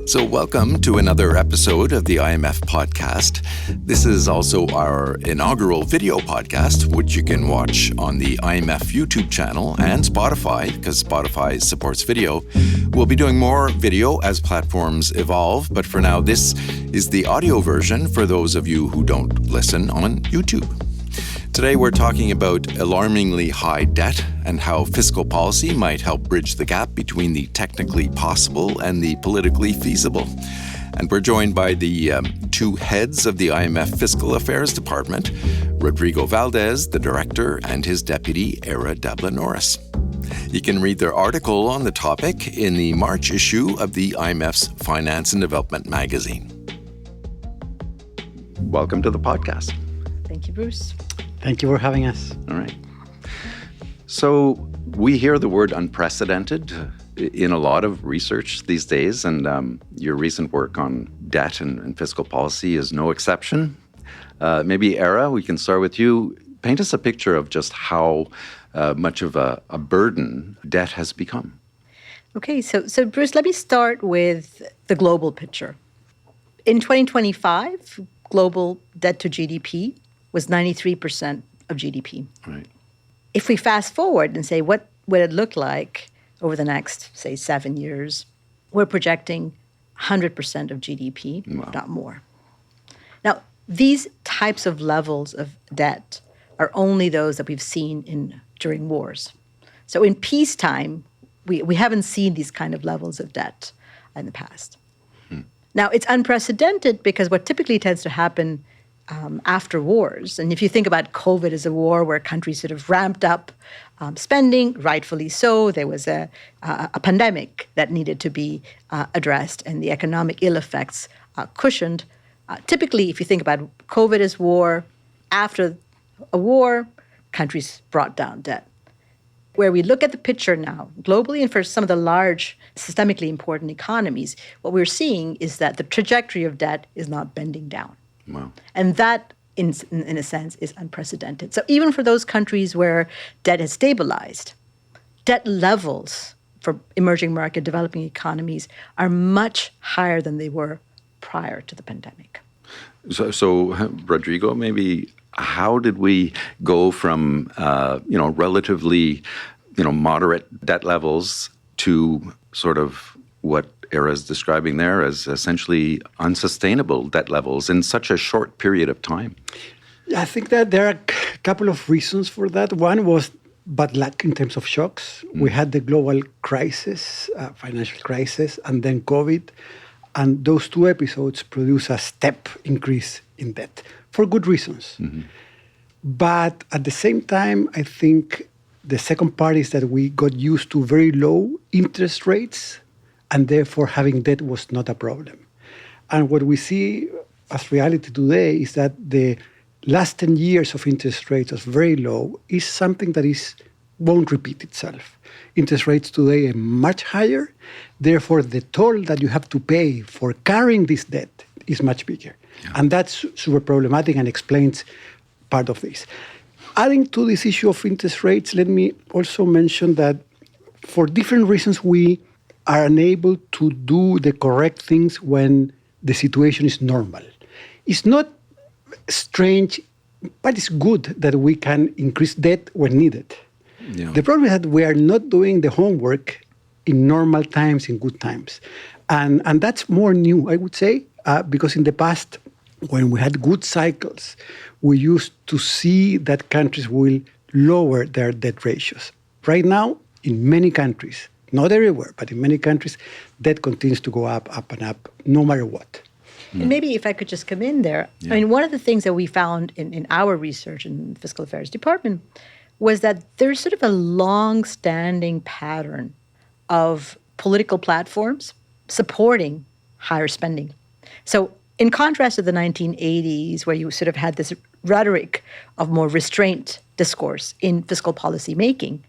So welcome to another episode of the IMF podcast. This is also our inaugural video podcast, which you can watch on the IMF YouTube channel and Spotify, because Spotify supports video. We'll be doing more video as platforms evolve, but for now, this is the audio version for those of you who don't listen on YouTube. Today, we're talking about alarmingly high debt and how fiscal policy might help bridge the gap between the technically possible and the politically feasible. And we're joined by the two heads of the IMF Fiscal Affairs Department, Rodrigo Valdés, the director, and his deputy, Dabla-Norris. You can read their article on the topic in the March issue of the IMF's Finance and Development magazine. Welcome to the podcast. Thank you, Bruce. Thank you for having us. All right. So we hear the word unprecedented in a lot of research these days, and your recent work on debt and fiscal policy is no exception. Maybe, Era, we can start with you. Paint us a picture of just how much of a burden debt has become. Okay, so Bruce, let me start with the global picture. In 2025, global debt to GDP was 93% of GDP. Right. If we fast forward and say, what would it look like over the next, say, 7 years, we're projecting 100% of GDP, Wow. not more. Now, these types of levels of debt are only those that we've seen during wars. So in peacetime, we haven't seen these kind of levels of debt in the past. Now, it's unprecedented because what typically tends to happen after wars, and if you think about COVID as a war where countries sort of ramped up spending, rightfully so, there was a pandemic that needed to be addressed and the economic ill effects cushioned. Typically, if you think about COVID as war, after a war, countries brought down debt. Where we look at the picture now, globally and for some of the large, systemically important economies, what we're seeing is that the trajectory of debt is not bending down. Wow. And that, in a sense, is unprecedented. So even for those countries where debt has stabilized, debt levels for emerging market developing economies are much higher than they were prior to the pandemic. So Rodrigo, maybe how did we go from relatively moderate debt levels to sort of what Era is describing there as essentially unsustainable debt levels in such a short period of time? I think that there are a couple of reasons for that. One was bad luck in terms of shocks. We had the global crisis, financial crisis, and then COVID. And those two episodes produce a step increase in debt for good reasons. Mm-hmm. But at the same time, I think the second part is that we got used to very low interest rates, and therefore having debt was not a problem. And what we see as reality today is that the last 10 years of interest rates was very low is something that won't repeat itself. Interest rates today are much higher. Therefore, the toll that you have to pay for carrying this debt is much bigger. Yeah. And that's super problematic and explains part of this. Adding to this issue of interest rates, let me also mention that for different reasons, we are unable to do the correct things when the situation is normal. It's not strange, but it's good that we can increase debt when needed. Yeah. The problem is that we are not doing the homework in normal times, in good times. And that's more new, I would say, because in the past, when we had good cycles, we used to see that countries will lower their debt ratios. Right now, in many countries, not everywhere, but in many countries, debt continues to go up and up, no matter what. And maybe if I could just come in there, yeah. I mean, one of the things that we found in our research in the Fiscal Affairs Department was that there's sort of a long-standing pattern of political platforms supporting higher spending. So in contrast to the 1980s, where you sort of had this rhetoric of more restraint discourse in fiscal policy making,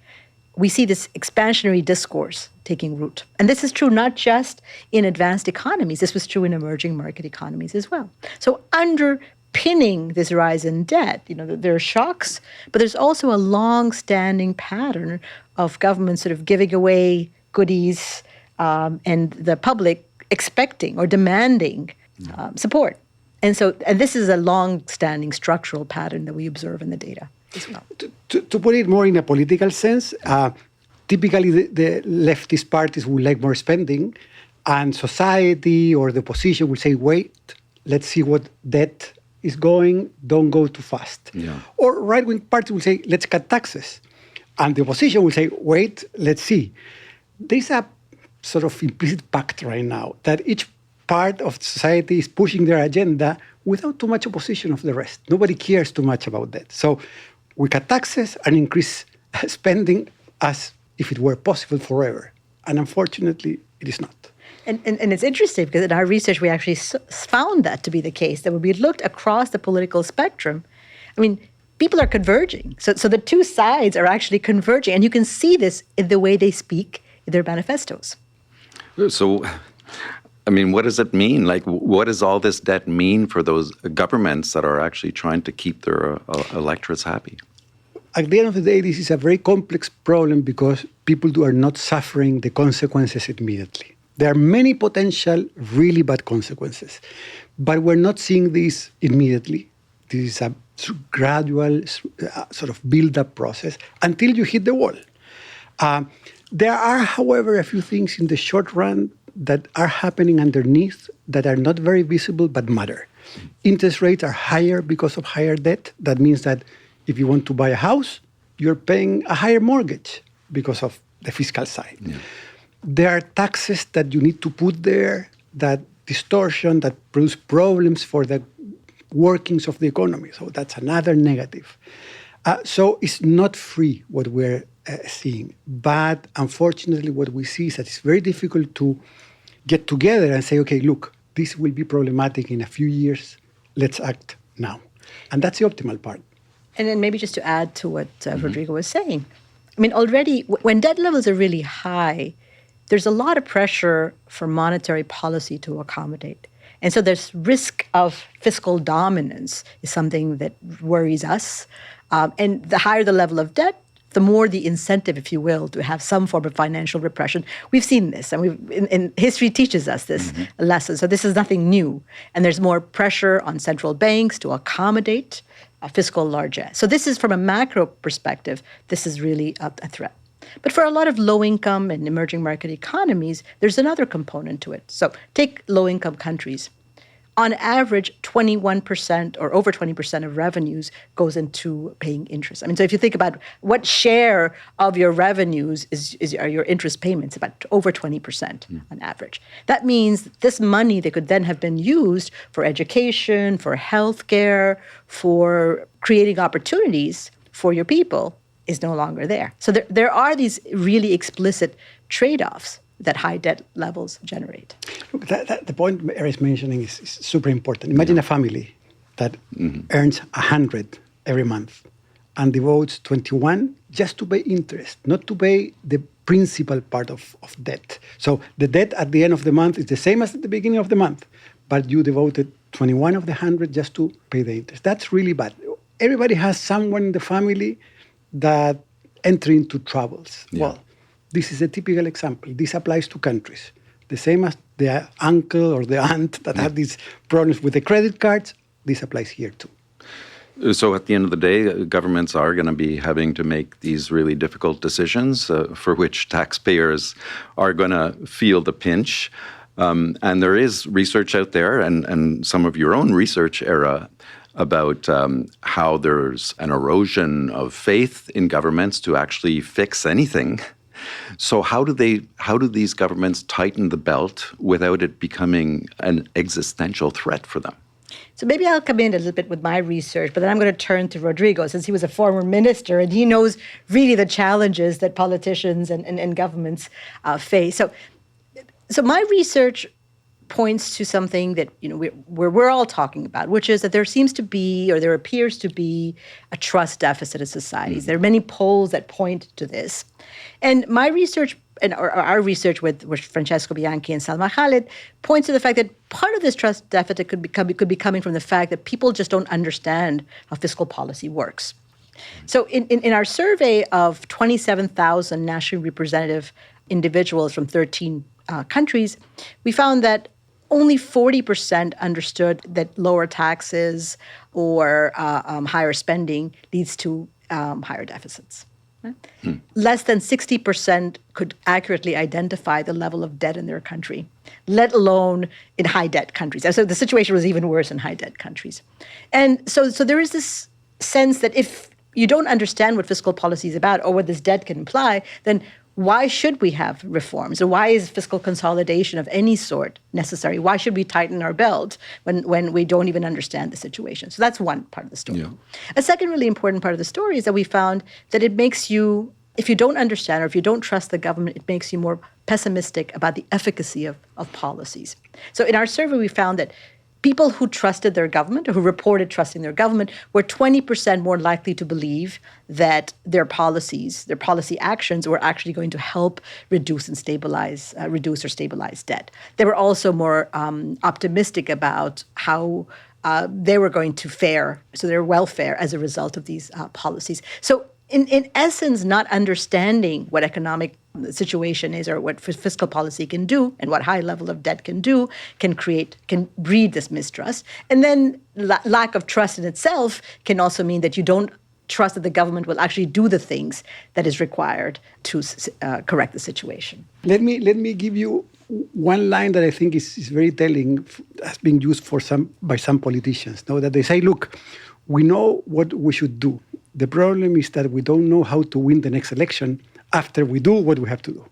we see this expansionary discourse taking root. And this is true not just in advanced economies. This was true in emerging market economies as well. So underpinning this rise in debt, there are shocks, but there's also a long-standing pattern of governments sort of giving away goodies and the public expecting or demanding support. And this is a long-standing structural pattern that we observe in the data as well. To put it more in a political sense, typically the leftist parties will like more spending, and society or the opposition will say, wait, let's see what debt is going, don't go too fast. Yeah. Or right-wing parties will say, let's cut taxes. And the opposition will say, wait, let's see. There's a sort of implicit pact right now that each part of society is pushing their agenda without too much opposition of the rest. Nobody cares too much about that. So we cut taxes and increase spending as if it were possible forever. And unfortunately, it is not. And it's interesting because in our research, we actually found that to be the case, that when we looked across the political spectrum, I mean, people are converging. So the two sides are actually converging. And you can see this in the way they speak in their manifestos. So, I mean, what does it mean? Like, what does all this debt mean for those governments that are actually trying to keep their electorates happy? At the end of the day, this is a very complex problem because people are not suffering the consequences immediately. There are many potential really bad consequences, but we're not seeing this immediately. This is a gradual sort of build-up process until you hit the wall. There are, however, a few things in the short run that are happening underneath that are not very visible but matter. Interest rates are higher because of higher debt. That means that if you want to buy a house, you're paying a higher mortgage because of the fiscal side. Yeah. There are taxes that you need to put there, that distortion, that produce problems for the workings of the economy. So that's another negative. So it's not free what we're seeing. But unfortunately, what we see is that it's very difficult to get together and say, okay, look, this will be problematic in a few years. Let's act now. And that's the optimal part. And then maybe just to add to what Rodrigo was saying. I mean, already when debt levels are really high, there's a lot of pressure for monetary policy to accommodate. And so there's risk of fiscal dominance is something that worries us. And the higher the level of debt, the more the incentive, if you will, to have some form of financial repression. We've seen this, and history teaches us this lesson. So this is nothing new. And there's more pressure on central banks to accommodate fiscal largesse. So this is, from a macro perspective, this is really a threat. But for a lot of low-income and emerging market economies, there's another component to it. So take low-income countries. On average, 21% or over 20% of revenues goes into paying interest. I mean, so if you think about what share of your revenues are your interest payments, about over 20% on average. That means this money that could then have been used for education, for healthcare, for creating opportunities for your people is no longer there. So there are these really explicit trade-offs that high debt levels generate. Look, the point Mary is mentioning is super important. Imagine a family that earns 100 every month and devotes 21 just to pay interest, not to pay the principal part of debt. So the debt at the end of the month is the same as at the beginning of the month, but you devoted 21 of the 100 just to pay the interest. That's really bad. Everybody has someone in the family that enter into troubles. Yeah. Well, this is a typical example. This applies to countries. The same as the uncle or the aunt that had these problems with the credit cards, this applies here too. So at the end of the day, governments are going to be having to make these really difficult decisions for which taxpayers are going to feel the pinch. And there is research out there and some of your own research, Era, about how there's an erosion of faith in governments to actually fix anything. So how do these governments tighten the belt without it becoming an existential threat for them? So maybe I'll come in a little bit with my research, but then I'm going to turn to Rodrigo, since he was a former minister and he knows really the challenges that politicians and governments face. So my research points to something that we're all talking about, which is that there seems to be, or there appears to be, a trust deficit in societies. There are many polls that point to this. And my research, or our research with Francesco Bianchi and Salma Khalid, points to the fact that part of this trust deficit could be coming from the fact that people just don't understand how fiscal policy works. So in our survey of 27,000 nationally representative individuals from 13 countries, we found that only 40% understood that lower taxes or higher spending leads to higher deficits. Right? Less than 60% could accurately identify the level of debt in their country, let alone in high debt countries. So the situation was even worse in high debt countries. And so there is this sense that if you don't understand what fiscal policy is about or what this debt can imply, then why should we have reforms? Or why is fiscal consolidation of any sort necessary? Why should we tighten our belt when we don't even understand the situation? So that's one part of the story. Yeah. A second really important part of the story is that we found that it makes you, if you don't understand or if you don't trust the government, it makes you more pessimistic about the efficacy of policies. So in our survey, we found that people who trusted their government or who reported trusting their government were 20% more likely to believe that their policies, their policy actions were actually going to help reduce or stabilize debt. They were also more optimistic about how they were going to fare, so their welfare as a result of these policies. So in essence, not understanding what economic situation is or what fiscal policy can do and what high level of debt can do can breed this mistrust. And then lack of trust in itself can also mean that you don't trust that the government will actually do the things that is required to correct the situation. Let me give you one line that I think is very telling, has been used by some politicians. Now that they say, look, we know what we should do. The problem is that we don't know how to win the next election after we do what we have to do.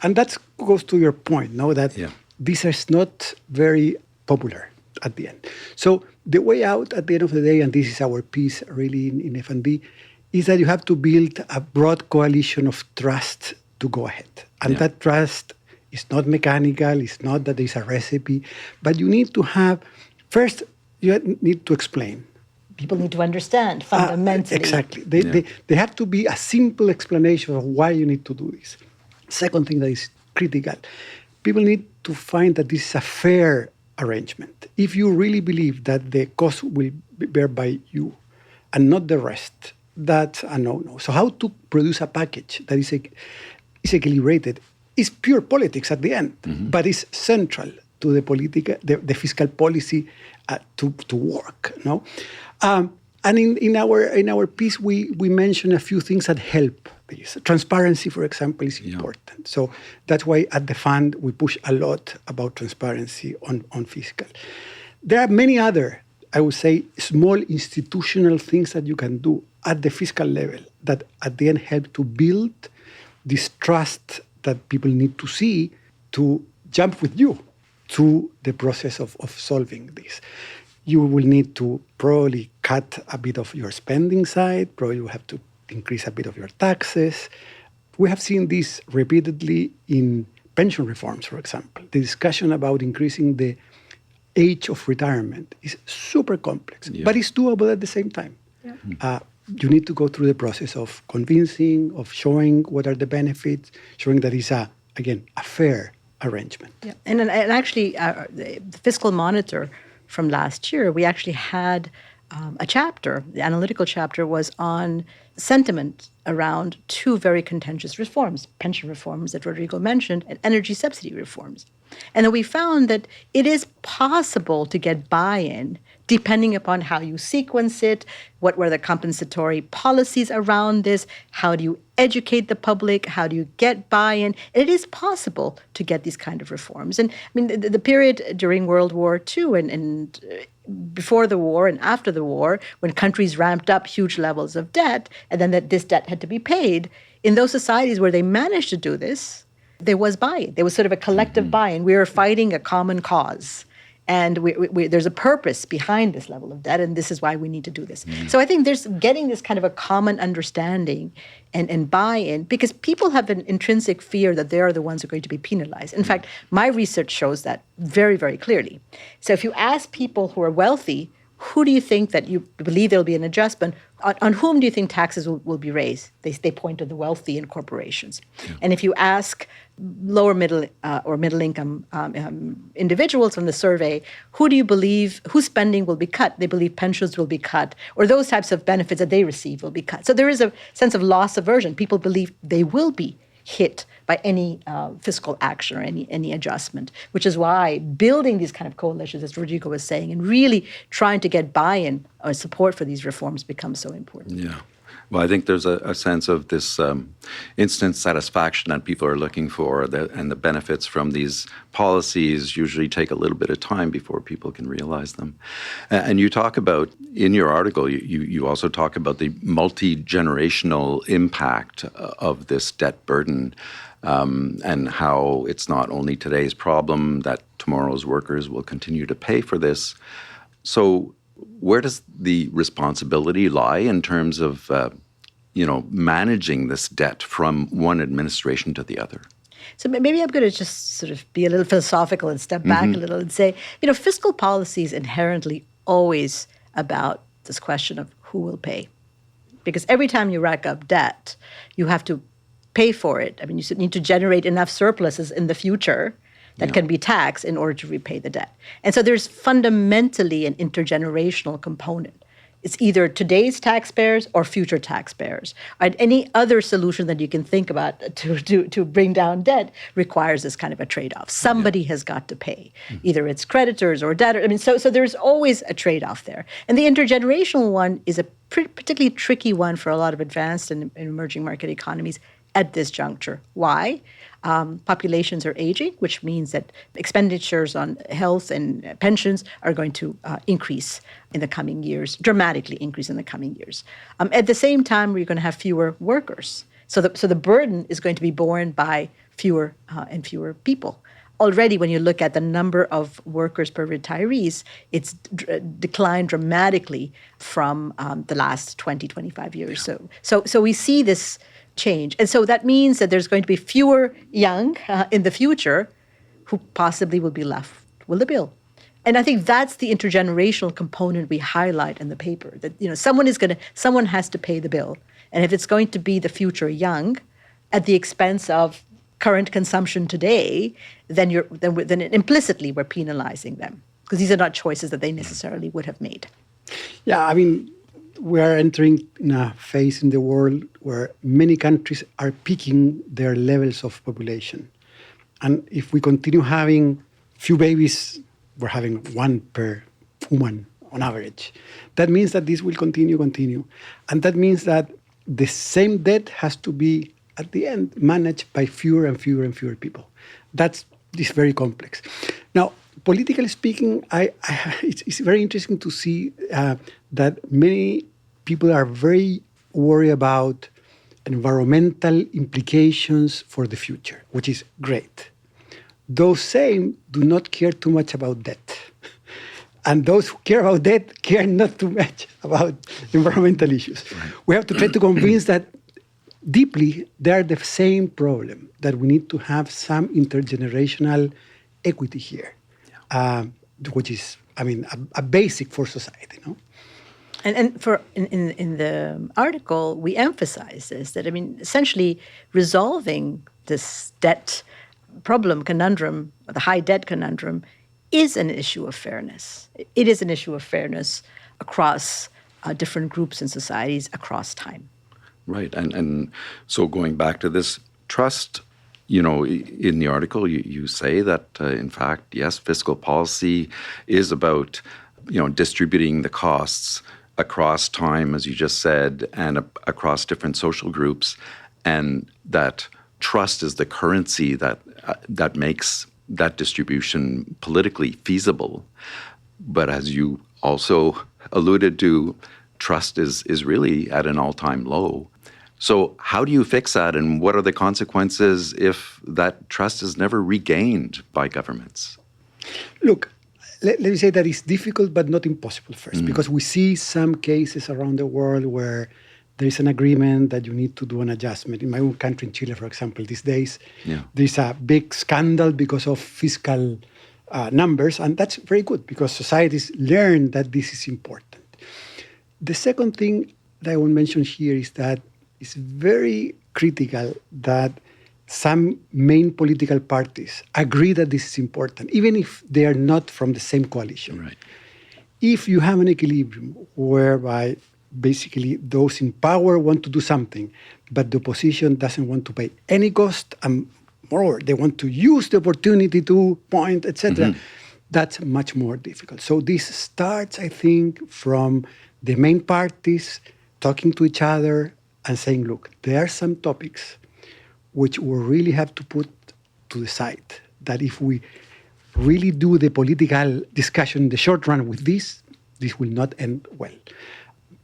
And that goes to your point, that this is not very popular at the end. So the way out at the end of the day, and this is our piece really in F&B, is that you have to build a broad coalition of trust to go ahead. And that trust is not mechanical, it's not that there's a recipe, but you need to have, first, you need to explain. People need to understand fundamentally. Exactly. They have to be a simple explanation of why you need to do this. Second thing that is critical, people need to find that this is a fair arrangement. If you really believe that the cost will be bear by you and not the rest, that's a no-no. So how to produce a package that is equilibrated is pure politics at the end, but it's central to the fiscal policy to work. And in our piece, we mention a few things that help this. Transparency, for example, is important. So that's why at the fund we push a lot about transparency on fiscal. There are many other, I would say, small institutional things that you can do at the fiscal level that at the end help to build this trust that people need to see to jump with you through the process of solving this. You will need to probably cut a bit of your spending side. Probably you have to increase a bit of your taxes. We have seen this repeatedly in pension reforms, for example. The discussion about increasing the age of retirement is super complex, but it's doable at the same time. Yeah. You need to go through the process of convincing, of showing what are the benefits, showing that it's a fair arrangement. Yeah. And actually, the Fiscal Monitor from last year, we actually had a chapter, the analytical chapter was on sentiment around two very contentious reforms, pension reforms that Rodrigo mentioned, and energy subsidy reforms. And then we found that it is possible to get buy-in depending upon how you sequence it, what were the compensatory policies around this, how do you educate the public, how do you get buy-in. It is possible to get these kind of reforms. And I mean, the period during World War II and before the war and after the war, when countries ramped up huge levels of debt, and then that this debt had to be paid, in those societies where they managed to do this, there was buy-in. There was sort of a collective buy-in. We were fighting a common cause. And there's a purpose behind this level of debt, and this is why we need to do this. So I think there's getting this kind of a common understanding and buy-in, because people have an intrinsic fear that they are the ones who are going to be penalized. In fact, my research shows that very, very clearly. So if you ask people who are wealthy, who do you think that you believe there will be an adjustment? On whom do you think taxes will be raised? They point to the wealthy and corporations. Yeah. And if you ask lower middle or middle income individuals from the survey, who do you believe, whose spending will be cut? They believe pensions will be cut, or those types of benefits that they receive will be cut. So there is a sense of loss aversion. People believe they will be hit by any fiscal action or any adjustment, which is why building these kind of coalitions, as Rodrigo was saying, and really trying to get buy-in or support for these reforms becomes so important. Yeah. Well, I think there's a sense of this instant satisfaction that people are looking for, and the benefits from these policies usually take a little bit of time before people can realize them. And you talk about, in your article, you also talk about the multi-generational impact of this debt burden, and how it's not only today's problem, that tomorrow's workers will continue to pay for this. So where does the responsibility lie in terms of, managing this debt from one administration to the other? So maybe I'm going to just sort of be a little philosophical and step back a little and say, fiscal policy is inherently always about this question of who will pay. Because every time you rack up debt, you have to pay for it. I mean, you need to generate enough surpluses in the future that can be taxed in order to repay the debt. And so there's fundamentally an intergenerational component. It's either today's taxpayers or future taxpayers. And any other solution that you can think about to bring down debt requires this kind of a trade-off. Somebody has got to pay. Either it's creditors or debtors. I mean, so there's always a trade-off there. And the intergenerational one is a particularly tricky one for a lot of advanced and emerging market economies at this juncture. Why? Populations are aging, which means that expenditures on health and pensions are going to increase in the coming years, dramatically increase in the coming years. At the same time, we're going to have fewer workers. So the burden is going to be borne by fewer and fewer people. Already, when you look at the number of workers per retirees, it's declined dramatically from the last 20, 25 years. So we see this change. And so that means that there's going to be fewer young in the future who possibly will be left with the bill. And I think that's the intergenerational component we highlight in the paper, that someone has to pay the bill. And if it's going to be the future young at the expense of current consumption today, then implicitly we're penalizing them, because these are not choices that they necessarily would have made. Yeah, I mean, we are entering in a phase in the world where many countries are peaking their levels of population. And if we continue having few babies, we're having one per woman on average. That means that this will continue. And that means that the same debt has to be, at the end, managed by fewer and fewer people. This very complex. Now, politically speaking, it's very interesting to see that many people are very worried about environmental implications for the future, which is great. Those same do not care too much about debt. And those who care about debt care not too much about environmental issues. Right. We have to try to convince that deeply they are the same problem, that we need to have some intergenerational equity here, which is, a basic for society, no? And for in the article, we emphasize this, that, essentially resolving this debt conundrum, the high debt conundrum, is an issue of fairness. It is an issue of fairness across different groups and societies across time. Right. And so going back to this trust, in the article, you say that, in fact, yes, fiscal policy is about, distributing the costs across time, as you just said, and across different social groups, and that trust is the currency that makes that distribution politically feasible. But as you also alluded to, trust is really at an all-time low. So how do you fix that, and what are the consequences if that trust is never regained by governments? Look, let me say that it's difficult but not impossible first, because we see some cases around the world where there is an agreement that you need to do an adjustment. In my own country, in Chile, for example, these days, there's a big scandal because of fiscal numbers, and that's very good because societies learn that this is important. The second thing that I will mention here is that it's very critical that some main political parties agree that this is important, even if they are not from the same coalition. Right. If you have an equilibrium whereby basically those in power want to do something, but the opposition doesn't want to pay any cost, and moreover, they want to use the opportunity to point, etc. That's much more difficult. So this starts, I think, from the main parties talking to each other and saying, look, there are some topics which we really have to put to the side, that if we really do the political discussion in the short run with this will not end well.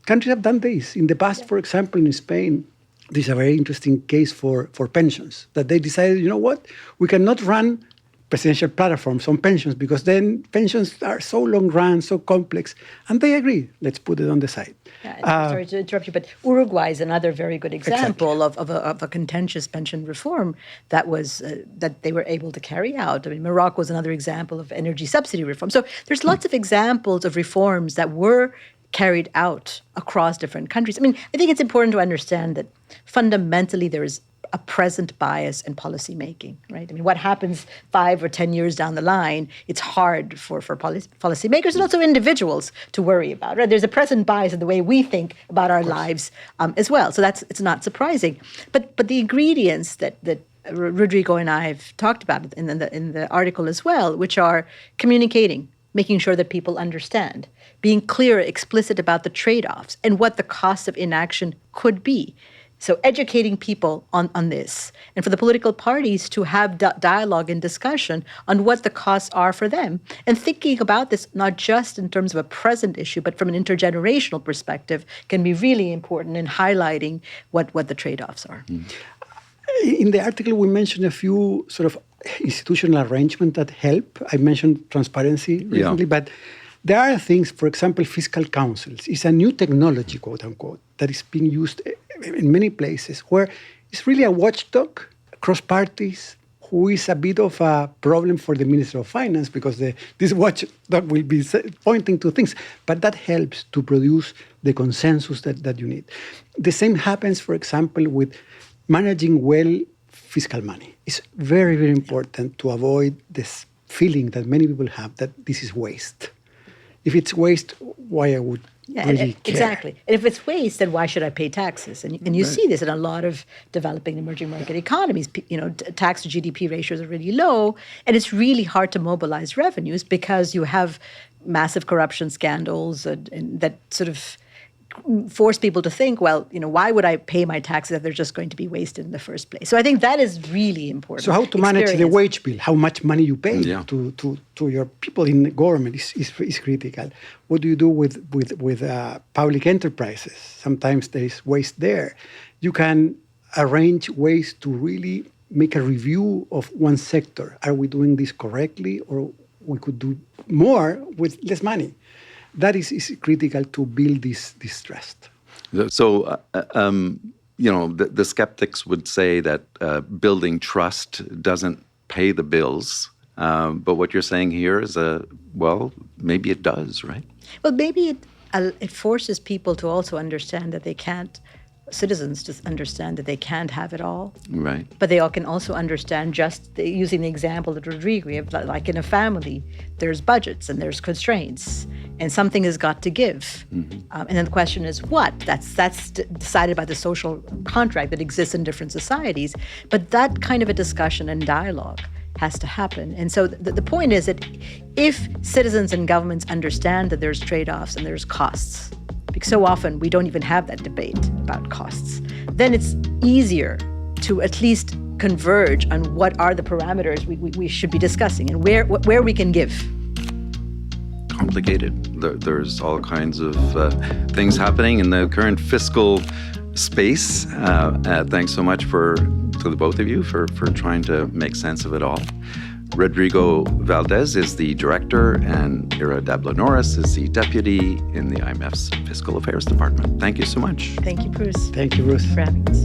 Countries have done this. In the past, for example, in Spain, this is a very interesting case for pensions, that they decided, you know what, we cannot run presidential platforms on pensions because then pensions are so long run, so complex. And they agree, let's put it on the side. Yeah, sorry to interrupt you, but Uruguay is another very good example of a contentious pension reform that was that they were able to carry out. I mean, Morocco is another example of energy subsidy reform. So there's lots of examples of reforms that were carried out across different countries. I mean, I think it's important to understand that fundamentally there is a present bias in policymaking, right? I mean, what happens 5 or 10 years down the line, it's hard for policymakers and also individuals to worry about, right? There's a present bias in the way we think about our lives as well. So it's not surprising. But the ingredients that Rodrigo and I have talked about in the article as well, which are communicating, making sure that people understand, being clear, explicit about the trade-offs and what the cost of inaction could be. So educating people on this, and for the political parties to have dialogue and discussion on what the costs are for them, and thinking about this not just in terms of a present issue, but from an intergenerational perspective, can be really important in highlighting what the trade-offs are. In the article, we mentioned a few sort of institutional arrangements that help. I mentioned transparency recently, but there are things, for example, fiscal councils. It's a new technology, quote unquote, that is being used in many places where it's really a watchdog across parties who is a bit of a problem for the Minister of Finance because this watchdog will be pointing to things. But that helps to produce the consensus that you need. The same happens, for example, with managing well fiscal money. It's very, very important to avoid this feeling that many people have that this is waste. If it's waste, why I would really care? Exactly. And if it's waste, then why should I pay taxes? And you see this in a lot of developing emerging market economies. Tax to GDP ratios are really low, and it's really hard to mobilize revenues because you have massive corruption scandals and that sort of force people to think, well, why would I pay my taxes if they're just going to be wasted in the first place? So I think that is really important. So how to manage the wage bill, how much money you pay to your people in the government is critical. What do you do with public enterprises? Sometimes there is waste there. You can arrange ways to really make a review of one sector. Are we doing this correctly, or we could do more with less money? That is critical to build this trust. So, the skeptics would say that building trust doesn't pay the bills. But what you're saying here is, maybe it does, right? Well, maybe it forces people to also understand that citizens to understand that they can't have it all. Right. But they all can also understand, just using the example that Rodrigo gave, like in a family, there's budgets and there's constraints, and something has got to give. Mm-hmm. And then the question is what? That's decided by the social contract that exists in different societies. But that kind of a discussion and dialogue has to happen. And so the point is that if citizens and governments understand that there's trade-offs and there's costs, because so often we don't even have that debate about costs, then it's easier to at least converge on what are the parameters we should be discussing and where we can give. Complicated. There's all kinds of things happening in the current fiscal space. Thanks so much to the both of you for trying to make sense of it all. Rodrigo Valdés is the director, and Dabla-Norris is the deputy in the IMF's Fiscal Affairs Department. Thank you so much. Thank you, Bruce. Thank you, Bruce, for having us.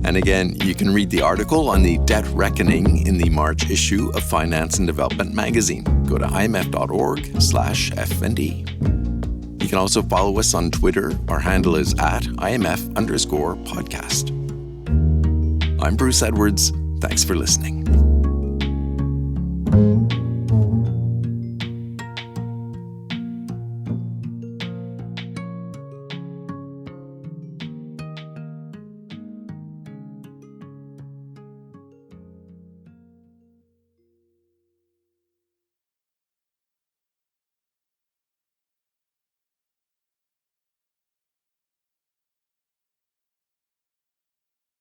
And again, you can read the article on the debt reckoning in the March issue of Finance and Development magazine. Go to imf.org/F&D. You can also follow us on Twitter. Our handle is @IMF_podcast. I'm Bruce Edwards. Thanks for listening.